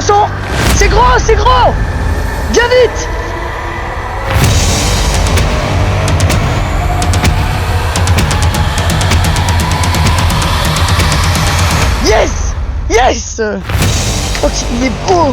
poisson. C'est gros, c'est gros. Viens vite. Yes. Yes. Oh, il est beau.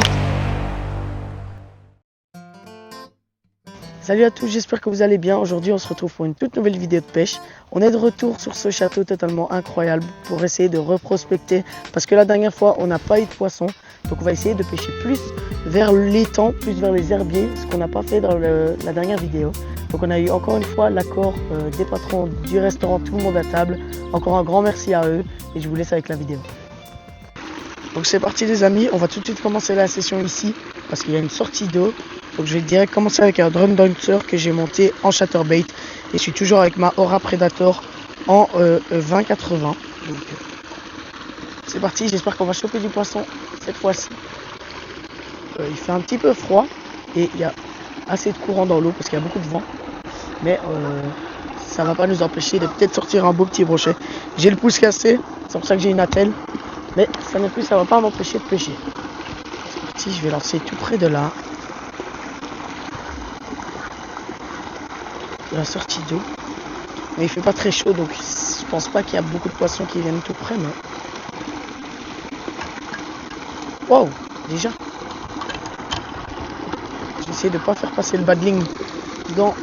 Salut à tous, j'espère que vous allez bien. Aujourd'hui, on se retrouve pour une toute nouvelle vidéo de pêche. On est de retour sur ce château totalement incroyable pour essayer de reprospecter. Parce que la dernière fois, on n'a pas eu de poisson. Donc on va essayer de pêcher plus vers l'étang, plus vers les herbiers, ce qu'on n'a pas fait dans la dernière vidéo. Donc on a eu encore une fois l'accord des patrons du restaurant Tout le monde à table. Encore un grand merci à eux et je vous laisse avec la vidéo. Donc c'est parti les amis, on va tout de suite commencer la session ici parce qu'il y a une sortie d'eau. Donc je vais direct commencer avec un drone bouncer que j'ai monté en chatterbait. Et je suis toujours avec ma Aura Predator en 2080. Donc c'est parti, j'espère qu'on va choper du poisson cette fois-ci. Il fait un petit peu froid et il y a assez de courant dans l'eau parce qu'il y a beaucoup de vent. Mais ça va pas nous empêcher de peut-être sortir un beau petit brochet. J'ai le pouce cassé, c'est pour ça que j'ai une attelle. Mais ça non plus, ça va pas m'empêcher de pêcher. C'est parti, je vais lancer tout près de là. La sortie d'eau, mais il fait pas très chaud donc je pense pas qu'il y a beaucoup de poissons qui viennent tout près, mais wow, déjà j'essaie de pas faire passer le badling dans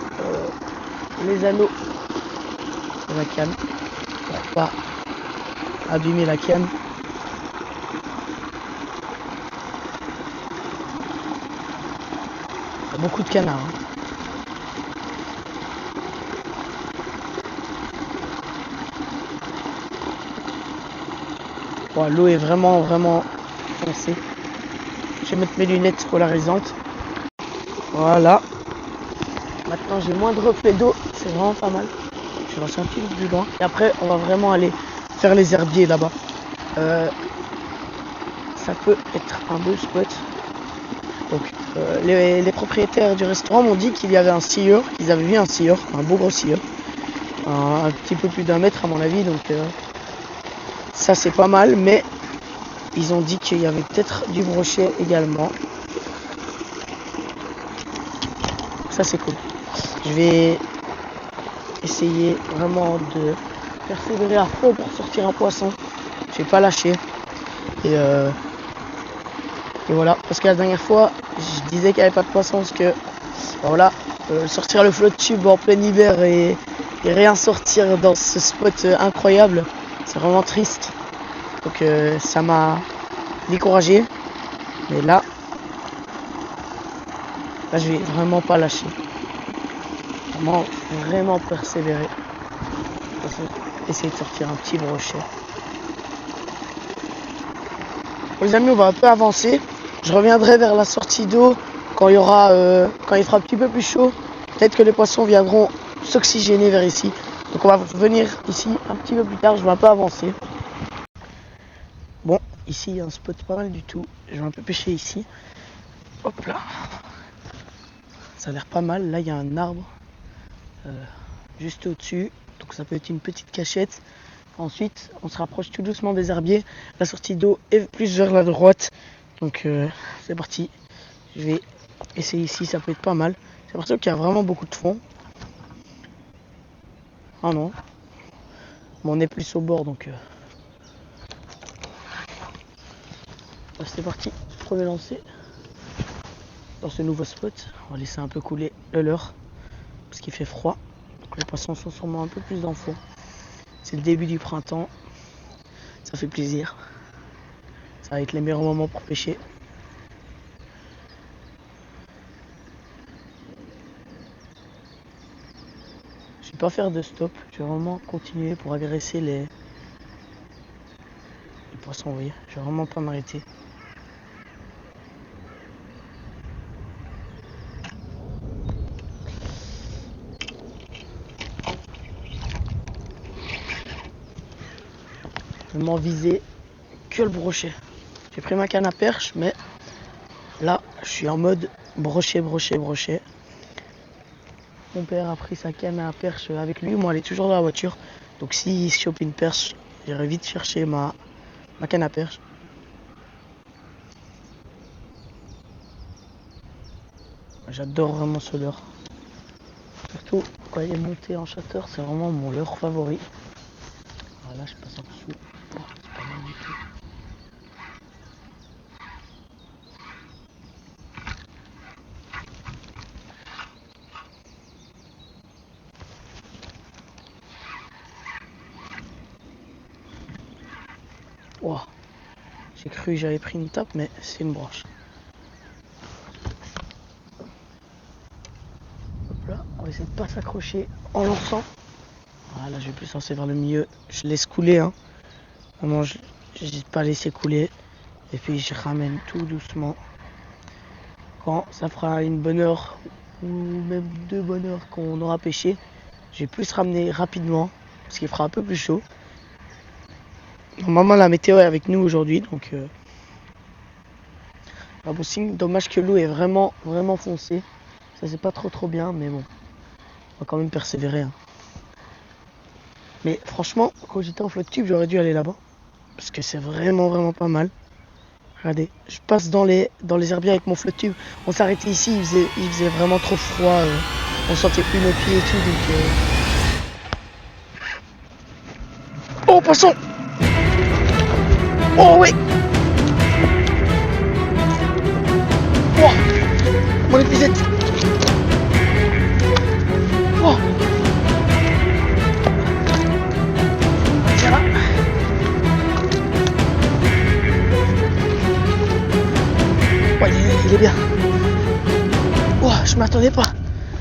les anneaux de la canne pour pas abîmer la canne. Il y a beaucoup de canards, hein. Bon, l'eau est vraiment foncée. Je vais mettre mes lunettes polarisantes. Voilà. Maintenant j'ai moins de reflets d'eau. C'est vraiment pas mal. Je vais lancer un petit peu plus loin. Et après on va vraiment aller faire les herbiers là-bas. Ça peut être un beau spot. Donc les propriétaires du restaurant m'ont dit qu'il y avait un scieur. Ils avaient vu un scieur, un beau gros scieur. Un petit peu plus d'1 mètre à mon avis. Donc ça c'est pas mal, mais ils ont dit qu'il y avait peut-être du brochet également. Ça c'est cool. Je vais essayer vraiment de persévérer à fond pour sortir un poisson. Je vais pas lâcher. Et voilà, parce que la dernière fois, je disais qu'il n'y avait pas de poisson parce que voilà, sortir le float tube en plein hiver et rien sortir dans ce spot incroyable. C'est vraiment triste. Donc ça m'a découragé. Mais là, je vais vraiment pas lâcher. Vraiment persévérer. Essayer de sortir un petit brochet. Bon, les amis, on va un peu avancer. Je reviendrai vers la sortie d'eau quand il fera un petit peu plus chaud. Peut-être que les poissons viendront s'oxygéner vers ici. Donc on va venir ici un petit peu plus tard. Je vais un peu avancer. Bon, ici il y a un spot pas mal du tout. Je vais un peu pêcher ici. Hop là. Ça a l'air pas mal. Là il y a un arbre juste au-dessus. Donc ça peut être une petite cachette. Ensuite on se rapproche tout doucement des herbiers. La sortie d'eau est plus vers la droite. Donc c'est parti. Je vais essayer ici. Ça peut être pas mal. C'est pour ça qu'il y a vraiment beaucoup de fond. Ah non. Bon, on est plus au bord donc... C'est parti, premier lancer dans ce nouveau spot. On va laisser un peu couler le leurre parce qu'il fait froid. Donc les poissons sont sûrement un peu plus dans le fond. C'est le début du printemps. Ça fait plaisir. Ça va être les meilleurs moments pour pêcher. Je vais pas faire de stop. Je vais vraiment continuer pour agresser les poissons. Vous voyez, je vais vraiment pas m'arrêter. Vraiment viser que le brochet. J'ai pris ma canne à perche, mais là je suis en mode brochet. Mon père a pris sa canne à perche avec lui, moi elle est toujours dans la voiture. Donc s'il chope une perche, j'irai vite chercher ma canne à perche. J'adore vraiment ce leurre. Surtout quand il est monté en chasseur, c'est vraiment mon leurre favori. Voilà, je passe en dessous. Oh, c'est pas mal du tout. Wow. J'ai cru que j'avais pris une tape, mais c'est une branche. Hop là, on va essayer de pas s'accrocher en lançant. Voilà, je vais plus lancer vers le milieu. Je laisse couler, hein. Vraiment, je n'hésite pas à laisser couler. Et puis je ramène tout doucement. Quand ça fera une bonne heure, ou même 2 bonnes heures qu'on aura pêché, je vais plus ramener rapidement, parce qu'il fera un peu plus chaud. Normalement la météo est avec nous aujourd'hui, donc un bon signe. Dommage que l'eau est vraiment foncée. Ça c'est pas trop bien, mais bon, on va quand même persévérer, hein. Mais franchement, quand j'étais en flotte tube, j'aurais dû aller là-bas, parce que c'est vraiment pas mal. Regardez, je passe dans les herbiers avec mon flotte tube. On s'arrêtait ici, il faisait vraiment trop froid. On sentait plus nos pieds et tout, donc Oh, poisson! Oh oui! Oh! Mon épisode! Oh! Tiens là! Ouais, il est bien. Oh, je m'attendais pas.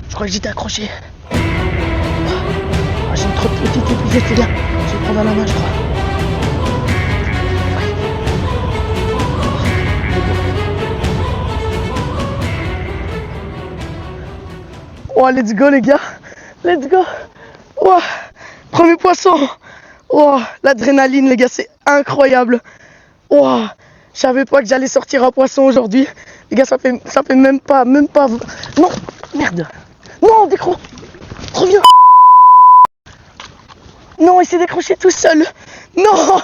Je crois que j'étais accroché. Oh, j'ai une trop petite épisode, les gars. Je vais prendre à la main, je crois. Oh, let's go les gars, let's go. Oh, premier poisson. Oh, l'adrénaline les gars, c'est incroyable. Oh, je savais pas que j'allais sortir un poisson aujourd'hui. Les gars, ça fait même pas. Non, merde. Non, décroche. Reviens. Non, il s'est décroché tout seul. Non.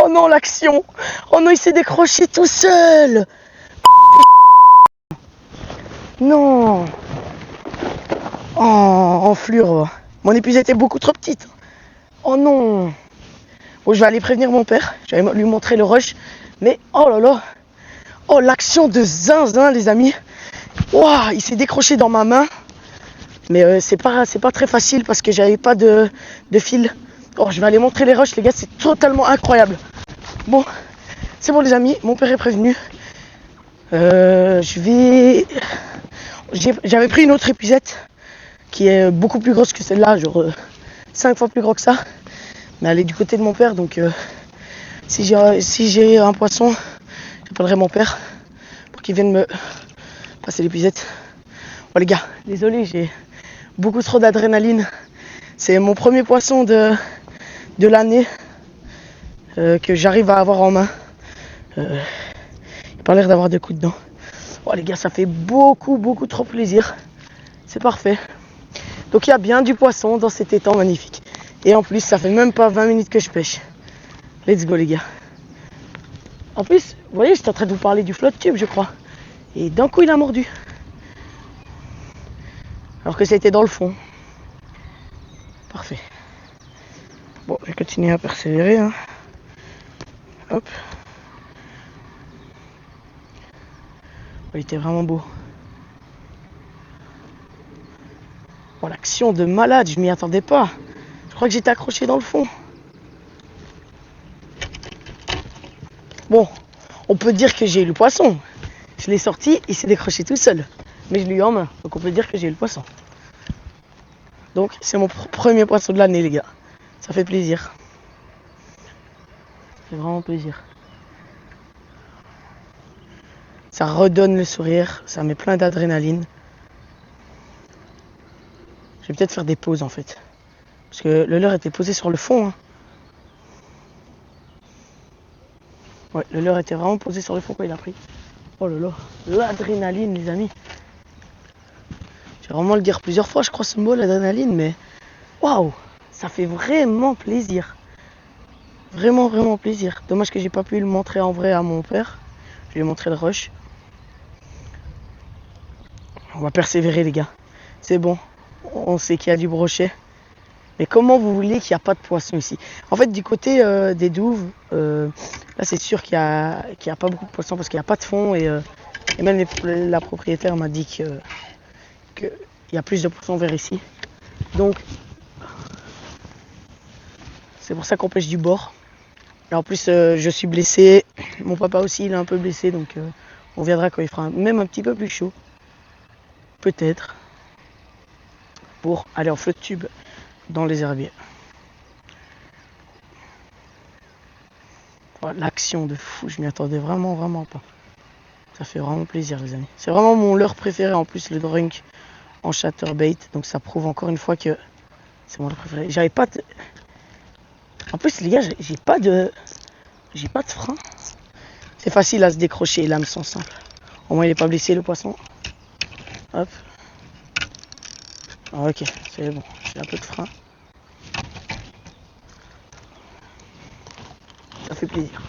Oh non, l'action. Oh non, il s'est décroché tout seul. Non. Oh, en fluor. Mon épuisette était beaucoup trop petite. Oh non. Bon, je vais aller prévenir mon père. Je vais lui montrer le rush. Mais oh là là. Oh, l'action de zinzin, les amis. Wow, il s'est décroché dans ma main. Mais c'est pas très facile parce que j'avais pas de fil. Oh, je vais aller montrer les rushs, les gars. C'est totalement incroyable. Bon, c'est bon, les amis. Mon père est prévenu. J'avais pris une autre épuisette qui est beaucoup plus grosse que celle-là, genre 5 fois plus gros que ça. Mais elle est du côté de mon père, donc si j'ai un poisson, j'appellerai mon père pour qu'il vienne me passer l'épuisette. Bon les gars, désolé, j'ai beaucoup trop d'adrénaline. C'est mon premier poisson de l'année que j'arrive à avoir en main. Il n'a pas l'air d'avoir de coups dedans. Oh les gars, ça fait beaucoup trop plaisir. C'est parfait. Donc il y a bien du poisson dans cet étang magnifique. Et en plus, ça fait même pas 20 minutes que je pêche. Let's go les gars. En plus, vous voyez, j'étais en train de vous parler du flotte tube, je crois. Et d'un coup, il a mordu. Alors que c'était dans le fond. Parfait. Bon, je vais continuer à persévérer, hein. Hop. Il était vraiment beau. Oh, l'action de malade, je m'y attendais pas. Je crois que j'étais accroché dans le fond. Bon, on peut dire que j'ai eu le poisson. Je l'ai sorti, il s'est décroché tout seul. Mais je l'ai eu en main, donc on peut dire que j'ai eu le poisson. Donc c'est mon premier poisson de l'année les gars. Ça fait plaisir. Ça fait vraiment plaisir. Ça redonne le sourire, ça met plein d'adrénaline. Je vais peut-être faire des pauses en fait. Parce que le leurre était posé sur le fond, hein. Ouais, le leurre était vraiment posé sur le fond quand il a pris. Oh là là, l'adrénaline les amis. Je vais vraiment le dire plusieurs fois, je crois ce mot, l'adrénaline, mais waouh, ça fait vraiment plaisir. Vraiment plaisir. Dommage que j'ai pas pu le montrer en vrai à mon père. Je lui ai montré le rush. On va persévérer les gars. C'est bon, on sait qu'il y a du brochet. Mais comment vous voulez qu'il n'y a pas de poisson ici? En fait, du côté des douves, là c'est sûr qu'il y a pas beaucoup de poissons parce qu'il n'y a pas de fond. Et même la propriétaire m'a dit qu'il y a plus de poissons vers ici. Donc, c'est pour ça qu'on pêche du bord. Et en plus, je suis blessé. Mon papa aussi, il est un peu blessé. Donc, on viendra quand il fera même un petit peu plus chaud. Peut-être. Pour aller en flotte tube dans les herbiers. Voilà, l'action de fou, je m'y attendais vraiment pas. Ça fait vraiment plaisir les amis. C'est vraiment mon leurre préféré en plus, le drunk en chatterbait. Donc ça prouve encore une fois que c'est mon leurre préféré. J'avais pas de... En plus les gars, j'ai pas de frein. C'est facile à se décrocher, les lames sont simples. Au moins il est pas blessé le poisson. Hop. Ah, ok, c'est bon, j'ai un peu de frein. Ça fait plaisir.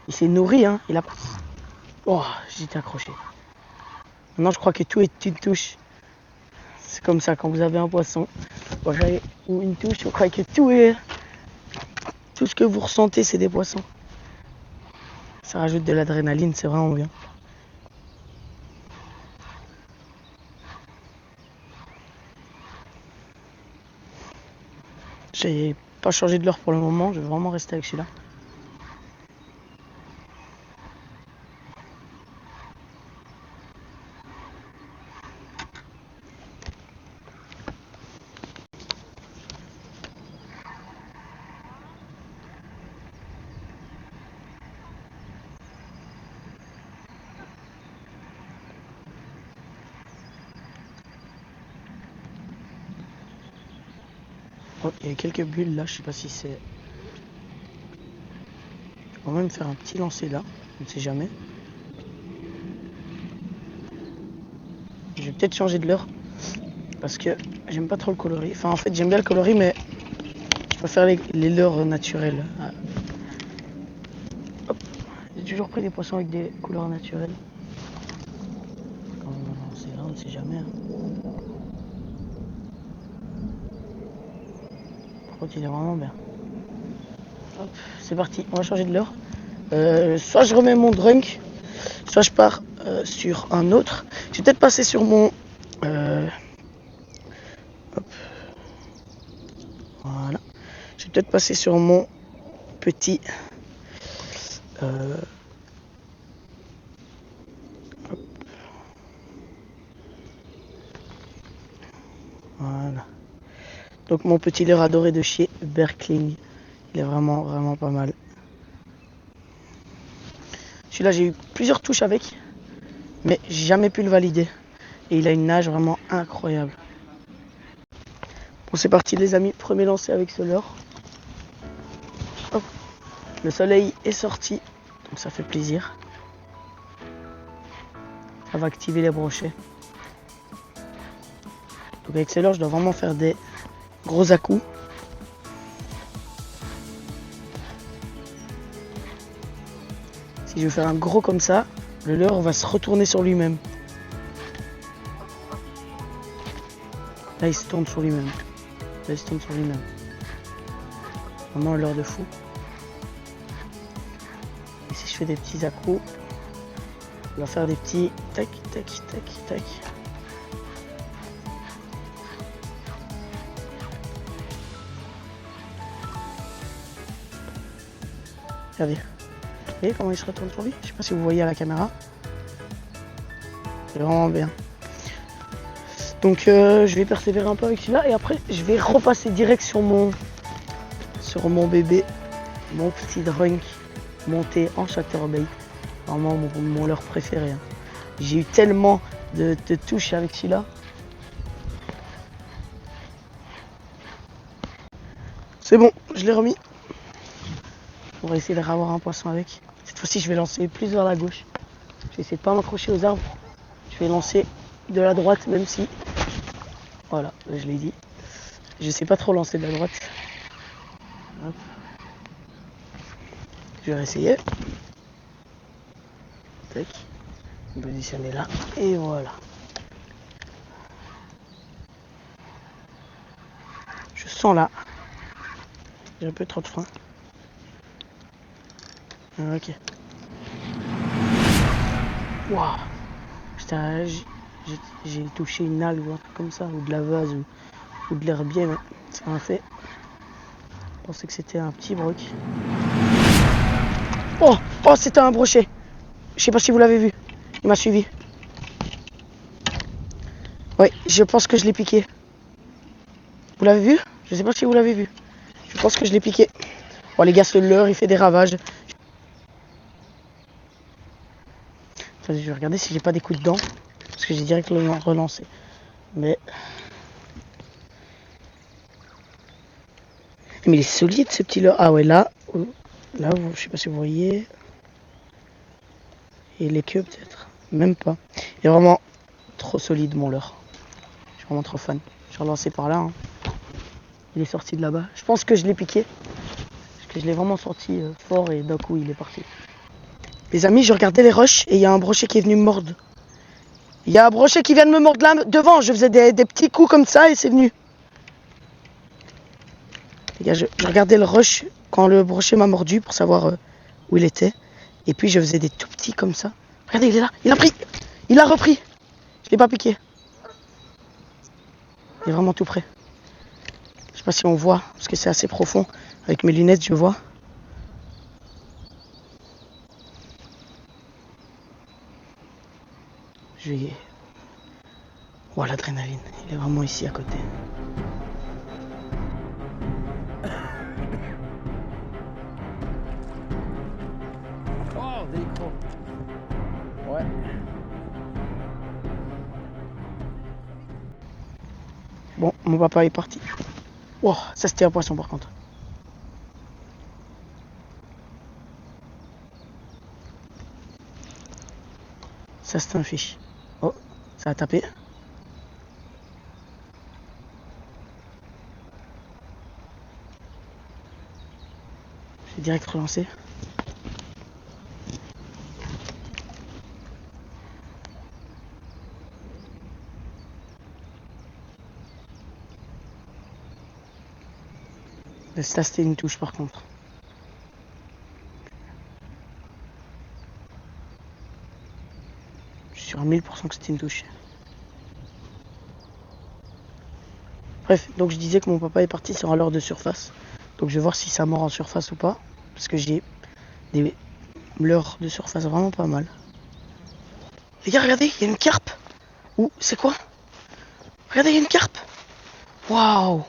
Il s'est nourri, hein. Il a... Oh, j'étais accroché. Maintenant, je crois que tout est une touche. C'est comme ça, quand vous avez un poisson ou une touche, je crois que tout est... Tout ce que vous ressentez, c'est des poissons. Ça rajoute de l'adrénaline, c'est vraiment bien. J'ai pas changé de leurre pour le moment, je vais vraiment rester avec celui-là. Oh, il y a quelques bulles là, je sais pas si c'est... On va même faire un petit lancer là, on ne sait jamais. Je vais peut-être changer de leurre parce que j'aime pas trop le coloris. Enfin en fait j'aime bien le coloris mais je préfère les leurres naturels. Hop. J'ai toujours pris des poissons avec des couleurs naturelles. Quand on va lancer là, on ne sait jamais. Hein. Par contre il est vraiment bien. Hop, c'est parti, on va changer de leurre. Soit je remets mon drunk, soit je pars sur un autre. Je vais peut-être passer sur mon... hop. Voilà. Je vais peut-être passer sur mon petit... hop. Voilà. Donc mon petit leurre adoré de chez Berkling. Il est vraiment pas mal. Celui-là j'ai eu plusieurs touches avec, mais j'ai jamais pu le valider. Et il a une nage vraiment incroyable. Bon c'est parti les amis, premier lancer avec ce leurre. Hop. Le soleil est sorti, donc ça fait plaisir. Ça va activer les brochets. Donc avec ce leurre je dois vraiment faire des gros à-coups. Si je veux faire un gros comme ça, le leurre va se retourner sur lui-même. Là, il se tourne sur lui-même. Là, il se tourne sur lui-même. Vraiment un leurre de fou. Et si je fais des petits à-coups, il va faire des petits tac, tac, tac, tac. Regardez. Vous voyez comment il se retourne sur lui? Je sais pas si vous voyez à la caméra. C'est vraiment bien. Donc je vais persévérer un peu avec celui-là et après je vais repasser direct sur mon bébé, mon petit drunk monté en chatterbait. Vraiment mon leurre préféré. Hein. J'ai eu tellement de touches avec celui-là. C'est bon, je l'ai remis. On va essayer de ravoir un poisson avec. Cette fois-ci, je vais lancer plus vers la gauche. Je vais essayer de pas m'accrocher aux arbres. Je vais lancer de la droite, même si... Voilà, je l'ai dit. Je sais pas trop lancer de la droite. Hop. Je vais réessayer. Tac. Positionner là. Et voilà. Je sens là. J'ai un peu trop de frein. Ok. Waouh. J'ai touché une algue ou un truc comme ça, ou de la vase, ou de l'herbier, mais c'est un fait. Je pensais que c'était un petit broc. Oh, oh, c'était un brochet. Je sais pas si vous l'avez vu. Il m'a suivi. Oui, je pense que je l'ai piqué. Vous l'avez vu? Je sais pas si vous l'avez vu. Je pense que je l'ai piqué. Bon les gars, ce leurre, il fait des ravages. Attendez, je vais regarder si j'ai pas des coups de dents. Parce que j'ai directement relancé. Mais il est solide ce petit leurre. Ah ouais, là, je sais pas si vous voyez. Et les queues peut-être. Même pas. Il est vraiment trop solide mon leurre. Je suis vraiment trop fan. Je vais relancer par là. Hein. Il est sorti de là-bas. Je pense que je l'ai piqué. Parce que je l'ai vraiment sorti fort et d'un coup il est parti. Les amis, je regardais les roches et il y a un brochet qui est venu me mordre. Il y a un brochet qui vient de me mordre là devant. Je faisais des petits coups comme ça et c'est venu. Les gars, je regardais le roche quand le brochet m'a mordu pour savoir où il était. Et puis je faisais des tout petits comme ça. Regardez, il est là. Il a pris. Il a repris. Je l'ai pas piqué. Il est vraiment tout près. Je sais pas si on voit parce que c'est assez profond. Avec mes lunettes, je vois. Je vais... Oh, l'adrénaline. Il est vraiment ici à côté. Oh, délicat. Ouais. Bon, mon papa est parti. Oh, ça c'était un poisson par contre. Ça c'est un fish. Oh, ça a tapé. J'ai direct relancé. Ça c'était une touche par contre. Je suis sûr à 1000% que c'était une touche. Bref, donc je disais que mon papa est parti sur un leurre de surface. Donc je vais voir si ça mord en surface ou pas. Parce que j'ai des leurres de surface vraiment pas mal. Les gars, regardez, il y a une carpe. Ouh, c'est quoi? Regardez, il y a une carpe. Waouh.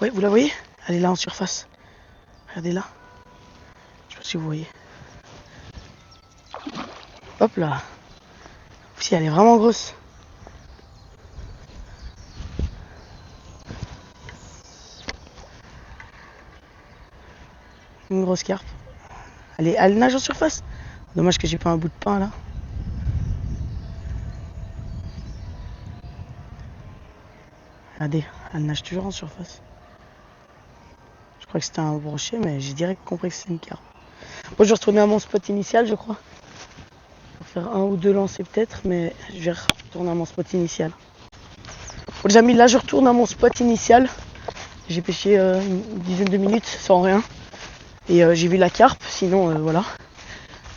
Ouais, vous la voyez? Elle est là en surface. Regardez là. Je sais pas si vous voyez. Hop là. Si, elle est vraiment grosse. Une grosse carpe. Elle nage en surface. Dommage que j'ai pas un bout de pain là. Regardez, elle nage toujours en surface. Je crois que c'était un brochet, mais j'ai direct compris que c'était une carpe. Bon, je vais retourner à mon spot initial, je crois. Pour faire un ou deux lancers peut-être, mais je vais retourner à mon spot initial. Bon, les amis, là je retourne à mon spot initial. J'ai pêché une dizaine de minutes sans rien. Et j'ai vu la carpe, sinon voilà.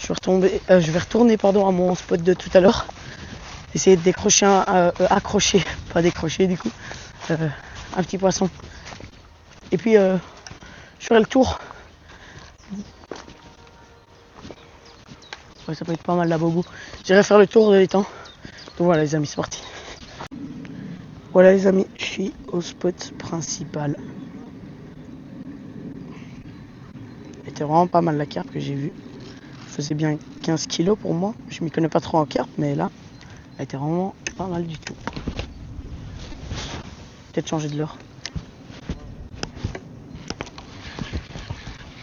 Je vais retourner à mon spot de tout à l'heure. Essayer de décrocher accrocher, pas décrocher du coup, un petit poisson. Et puis je ferai le tour. Ouais, ça peut être pas mal là, bobo. J'irai faire le tour de l'étang. Donc voilà les amis, c'est parti. Voilà les amis, je suis au spot principal. C'était vraiment pas mal la carpe que j'ai vue. Elle faisait bien 15 kilos pour moi. Je m'y connais pas trop en carpe, mais là, elle était vraiment pas mal du tout. Peut-être changer de leurre.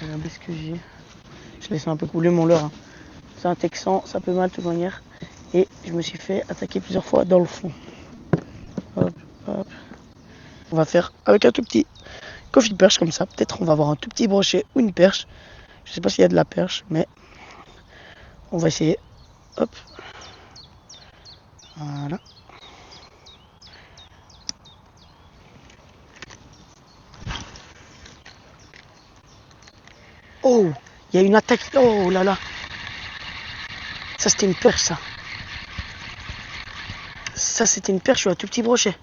Regardez ce que j'ai. Je laisse un peu couler mon leurre. Hein. C'est un texan, ça peut mal de toute manière. Et je me suis fait attaquer plusieurs fois dans le fond. Hop, hop. On va faire avec un tout petit coffee de perche comme ça. Peut-être on va avoir un tout petit brochet ou une perche. Je sais pas s'il y a de la perche, mais on va essayer. Hop. Voilà. Oh, il y a une attaque. Oh là là. Ça, c'était une perche, ça. Ça, c'était une perche ou un tout petit brochet.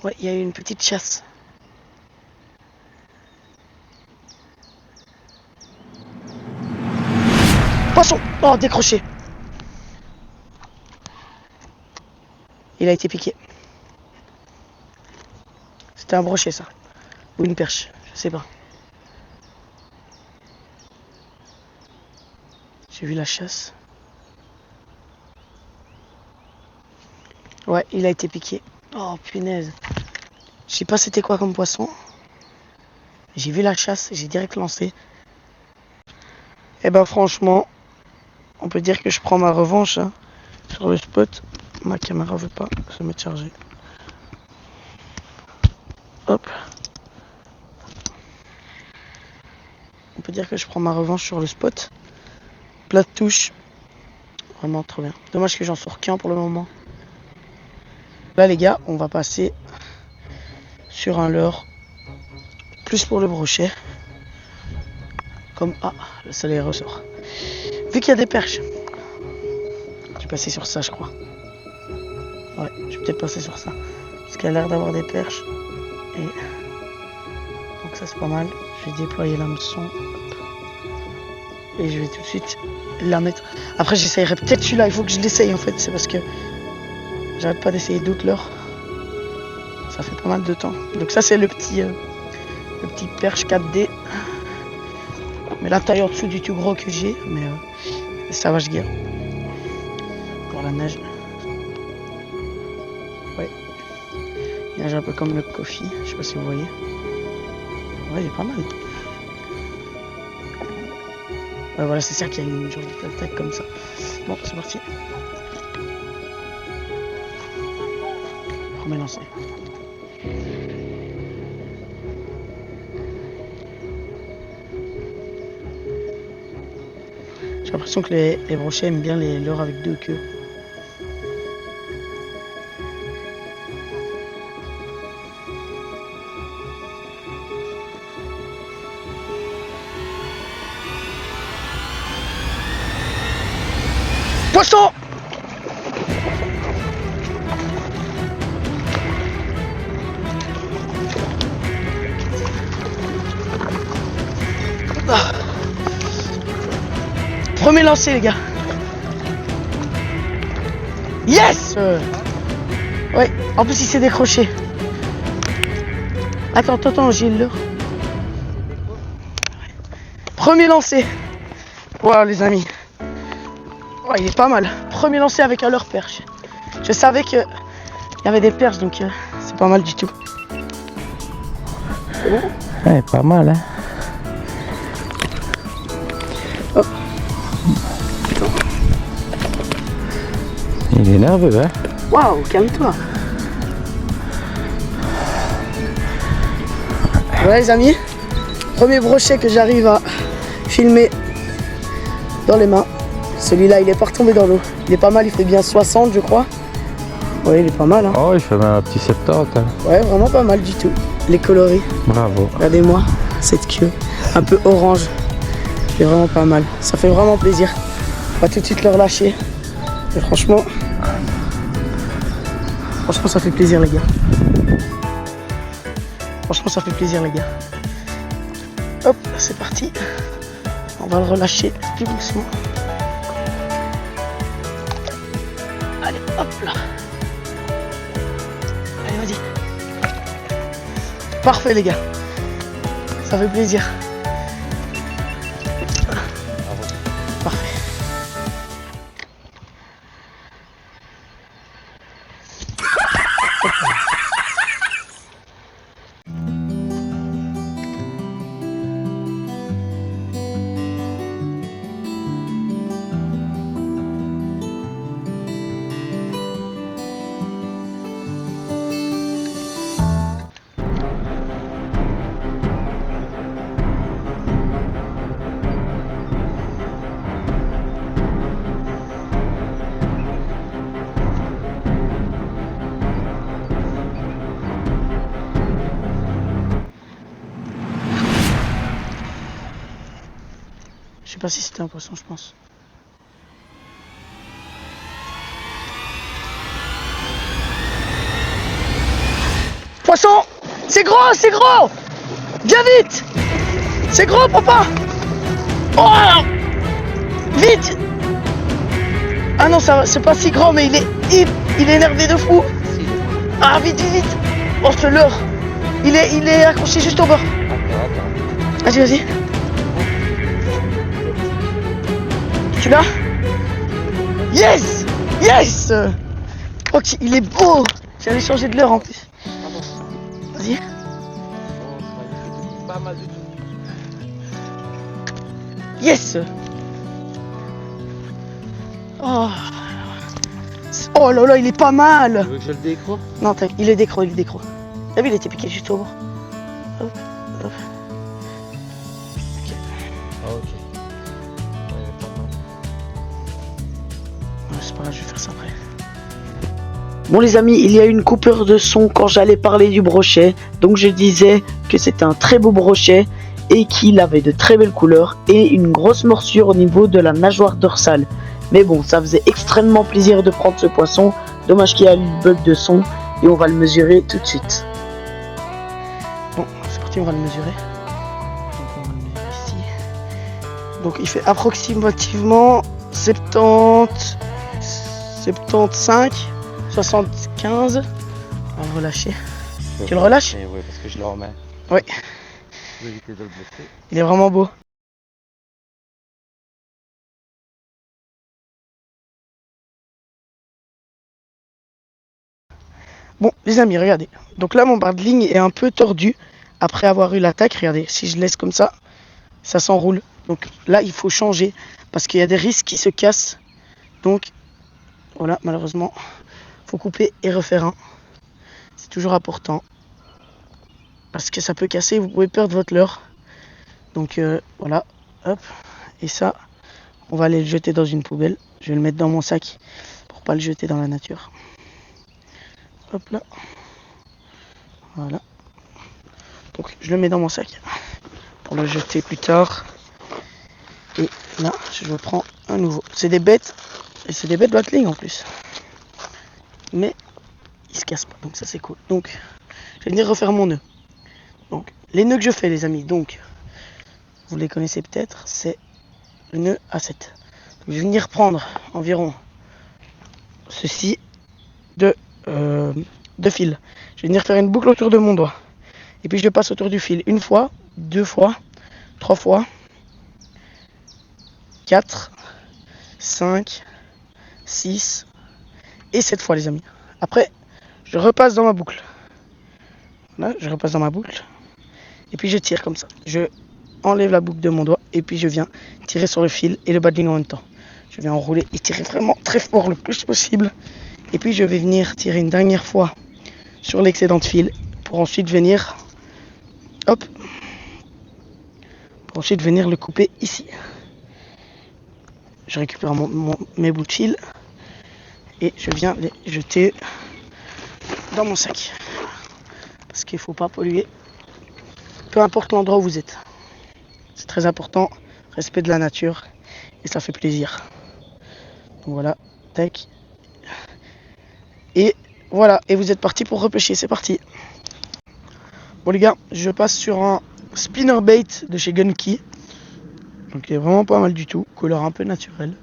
Ouais, il y a eu une petite chasse. Poisson! Oh, décroché. Il a été piqué. C'était un brochet, ça. Ou une perche, je sais pas. J'ai vu la chasse. Ouais, il a été piqué. Oh, punaise. Je sais pas c'était quoi comme poisson. J'ai vu la chasse, j'ai direct lancé. Et ben franchement, on peut dire que je prends ma revanche hein, sur le spot. Ma caméra veut pas se mettre chargée. Hop. On peut dire que je prends ma revanche sur le spot. Plat de touche. Vraiment trop bien. Dommage que j'en sors qu'un pour le moment. Là les gars, on va passer sur un leurre. Plus pour le brochet. Comme... Ah, le soleil ressort. Vu qu'il y a des perches. Je vais passer sur ça je crois. Ouais, je vais peut-être passer sur ça. Parce qu'il y a l'air d'avoir des perches. Et... donc ça c'est pas mal. Je vais déployer l'hameçon. Et je vais tout de suite la mettre. Après j'essayerai peut-être celui-là. Il faut que je l'essaye en fait. C'est parce que j'arrête pas d'essayer d'autres leurres. Ça fait pas mal de temps. Donc ça c'est le petit perche 4D. Mais la taille en dessous du tout gros que j'ai. Mais ça va, je guère. Pour la neige. Ouais. Il nage un peu comme le coffee. Je sais pas si vous voyez. Ouais, il est pas mal. Ouais, voilà, c'est ça qu'il y a une jolie attaque comme ça. Bon, c'est parti. Premier lancer. J'ai l'impression que les brochets aiment bien les leurres avec deux queues. Poisson! Ah. Premier lancer les gars. Yes! Ouais, en plus il s'est décroché. Attends, j'ai le leurre. Premier lancé. Voilà les amis. Oh, il est pas mal. Premier lancé avec un leurre perche. Je savais qu'il y avait des perches donc c'est pas mal du tout. C'est bon? Ouais, pas mal hein. Oh. Il est nerveux hein. Waouh, calme-toi. Voilà les amis. Premier brochet que j'arrive à filmer dans les mains. Celui-là il est pas retombé dans l'eau. Il est pas mal, il fait bien 60 je crois. Ouais, il est pas mal hein. Oh, il fait même un petit 70 hein. Ouais, vraiment pas mal du tout. Les coloris. Bravo. Regardez-moi cette queue. Un peu orange. C'est vraiment pas mal. Ça fait vraiment plaisir. On va tout de suite le relâcher. Et franchement, ça fait plaisir les gars. Franchement, ça fait plaisir les gars. Hop, c'est parti. On va le relâcher plus doucement. Allez, hop là. Allez, vas-y. Parfait les gars. Ça fait plaisir. Parfait. Je sais pas si c'était un poisson, je pense. Poisson! C'est gros, c'est gros! Viens vite! C'est gros, papa! Oh! Vite! Ah non, ça, c'est pas si grand, mais il est énervé de fou. Ah, vite, vite, vite! Oh, ce leurre! Il est accroché juste au bord. Vas-y, vas-y. Tu l'as? Yes! Yes! Oh, il est beau! J'allais changer de leurre en plus. Vas-y. Pas mal du tout. Yes! Oh. Oh là là, il est pas mal! Tu veux que je le décroche? Non, il est décro, il est décro. T'as vu, il était piqué juste au bord. Hop, hop. Ok. Ah, ok. Ouais, il est pas mal. Ouais, c'est pas grave, je vais faire ça après. Bon les amis, il y a eu une coupure de son quand j'allais parler du brochet. Donc je disais que c'était un très beau brochet et qu'il avait de très belles couleurs et une grosse morsure au niveau de la nageoire dorsale. Mais bon, ça faisait extrêmement plaisir de prendre ce poisson. Dommage qu'il y a eu le bug de son et on va le mesurer tout de suite. Bon, c'est parti, on va le mesurer. Donc on va le mesurer ici. Donc il fait approximativement 70, 75, 75. On va le relâcher. Tu le relâches? Oui, parce que je le remets. Oui. Pour éviter de le blesser. Il est vraiment beau. Bon, les amis, regardez. Donc là, mon barre de ligne est un peu tordu après avoir eu l'attaque. Regardez, si je laisse comme ça s'enroule. Donc là, il faut changer parce qu'il y a des risques qui se cassent. Donc voilà, malheureusement, faut couper et refaire un. C'est toujours important parce que ça peut casser. Vous pouvez perdre votre leurre. Donc voilà, hop. Et ça, on va aller le jeter dans une poubelle. Je vais le mettre dans mon sac pour pas le jeter dans la nature. Hop là. Voilà. Donc je le mets dans mon sac pour le jeter plus tard. Et là, je prends un nouveau. C'est des bêtes. Et c'est des bêtes battling en plus. Mais ils se cassent pas. Donc ça c'est cool. Donc je vais venir refaire mon nœud. Donc les nœuds que je fais les amis. Donc vous les connaissez peut-être. C'est le nœud A7. Donc, je vais venir prendre environ ceci de fil. Je vais venir faire une boucle autour de mon doigt. Et puis je passe autour du fil une fois, deux fois, trois fois, 4, 5, 6 et 7 fois les amis. Après, je repasse dans ma boucle. Là, je repasse dans ma boucle. Et puis je tire comme ça. Je enlève la boucle de mon doigt et puis je viens tirer sur le fil et le battling en même temps. Je viens enrouler et tirer vraiment très fort le plus possible. Et puis je vais venir tirer une dernière fois sur l'excédent de fil pour ensuite venir, hop, pour ensuite venir le couper ici. Je récupère mes bouts de fil et je viens les jeter dans mon sac. Parce qu'il ne faut pas polluer, peu importe l'endroit où vous êtes. C'est très important, respect de la nature et ça fait plaisir. Donc voilà, tac. Et voilà, et vous êtes parti pour repêcher, c'est parti. Bon les gars, je passe sur un spinnerbait de chez Gunky. Donc il est vraiment pas mal du tout, couleur un peu naturelle.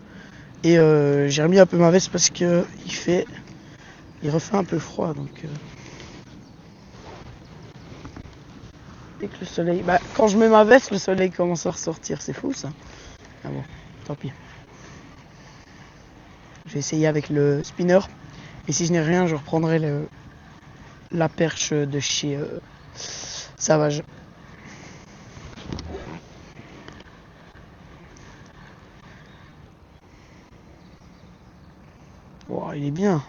Et j'ai remis un peu ma veste parce que il refait un peu froid. Donc dès que le soleil, quand je mets ma veste, le soleil commence à ressortir. C'est fou ça. Ah bon, tant pis. Je vais essayer avec le spinner. Et si je n'ai rien, je reprendrai la perche de chez Savage. Wow, il est bien.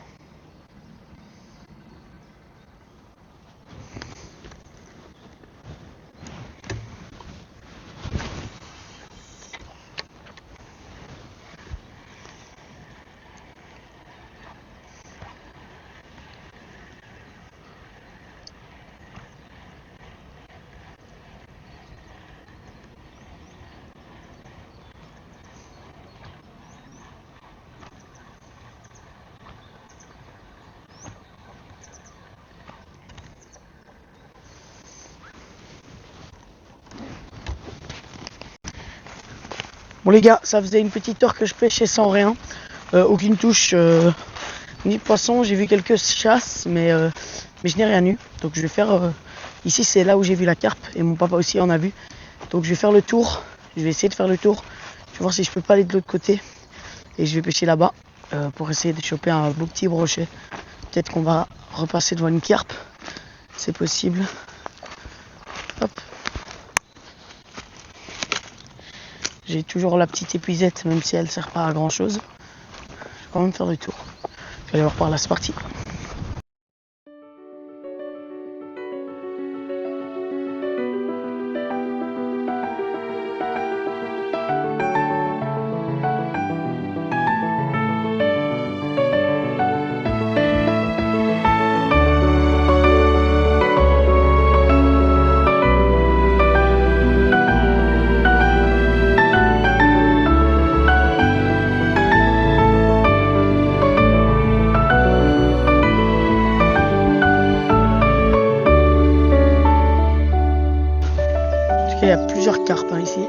Bon les gars, ça faisait une petite heure que je pêchais sans rien. Aucune touche, ni de poisson. J'ai vu quelques chasses, mais je n'ai rien eu. Donc je vais faire... ici c'est là où j'ai vu la carpe et mon papa aussi en a vu. Donc je vais faire le tour. Je vais essayer de faire le tour. Je vais voir si je peux pas aller de l'autre côté. Et je vais pêcher là-bas pour essayer de choper un beau petit brochet. Peut-être qu'on va repasser devant une carpe. C'est possible. Hop. J'ai toujours la petite épuisette, même si elle ne sert pas à grand chose. Je vais quand même faire le tour. Je vais aller voir par là, c'est parti. Il y a plusieurs carpes ici.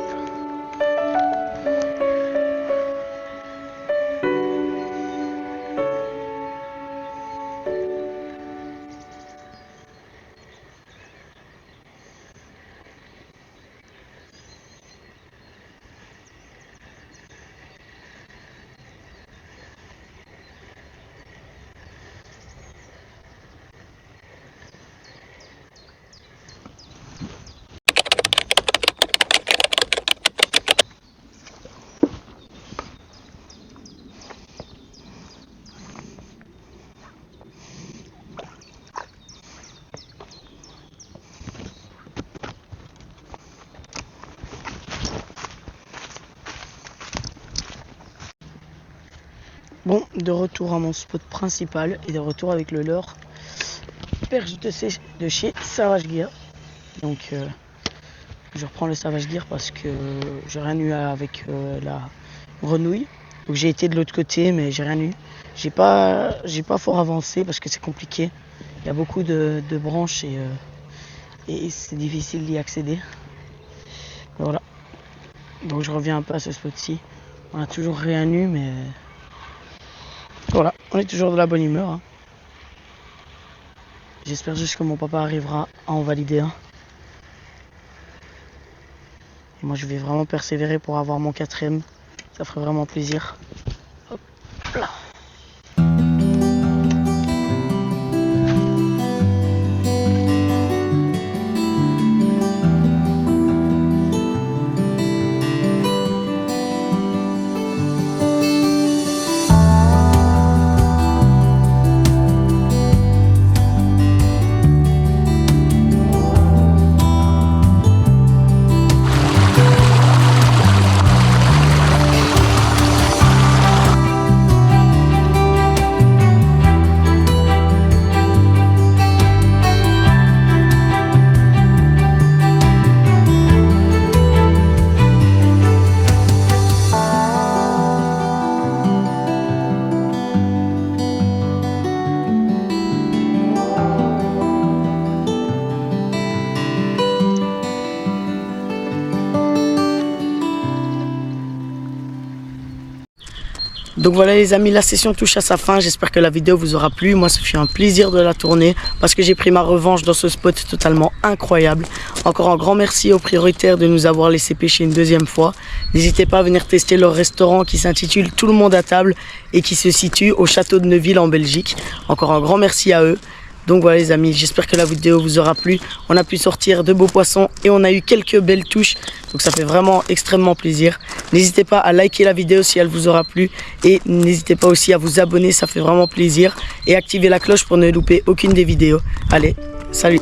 Bon, de retour à mon spot principal et de retour avec le leurre perche de chez Savage Gear. Donc je reprends le Savage Gear parce que j'ai rien eu avec la grenouille. Donc j'ai été de l'autre côté mais j'ai rien eu. J'ai pas fort avancé parce que c'est compliqué. Il y a beaucoup de branches et c'est difficile d'y accéder. Voilà. Donc je reviens un peu à ce spot-ci. On a toujours rien eu mais... Voilà, on est toujours de la bonne humeur. Hein. J'espère juste que mon papa arrivera à en valider un. Et moi je vais vraiment persévérer pour avoir mon 4e. Ça ferait vraiment plaisir. Hop là. Donc voilà les amis, la session touche à sa fin. J'espère que la vidéo vous aura plu. Moi, ça fait un plaisir de la tourner parce que j'ai pris ma revanche dans ce spot totalement incroyable. Encore un grand merci aux prioritaires de nous avoir laissé pêcher une 2e fois. N'hésitez pas à venir tester leur restaurant qui s'intitule Tout le monde à table et qui se situe au château de Neuville en Belgique. Encore un grand merci à eux. Donc voilà les amis, j'espère que la vidéo vous aura plu. On a pu sortir de beaux poissons et on a eu quelques belles touches. Donc ça fait vraiment extrêmement plaisir. N'hésitez pas à liker la vidéo si elle vous aura plu. Et n'hésitez pas aussi à vous abonner, ça fait vraiment plaisir. Et activer la cloche pour ne louper aucune des vidéos. Allez, salut!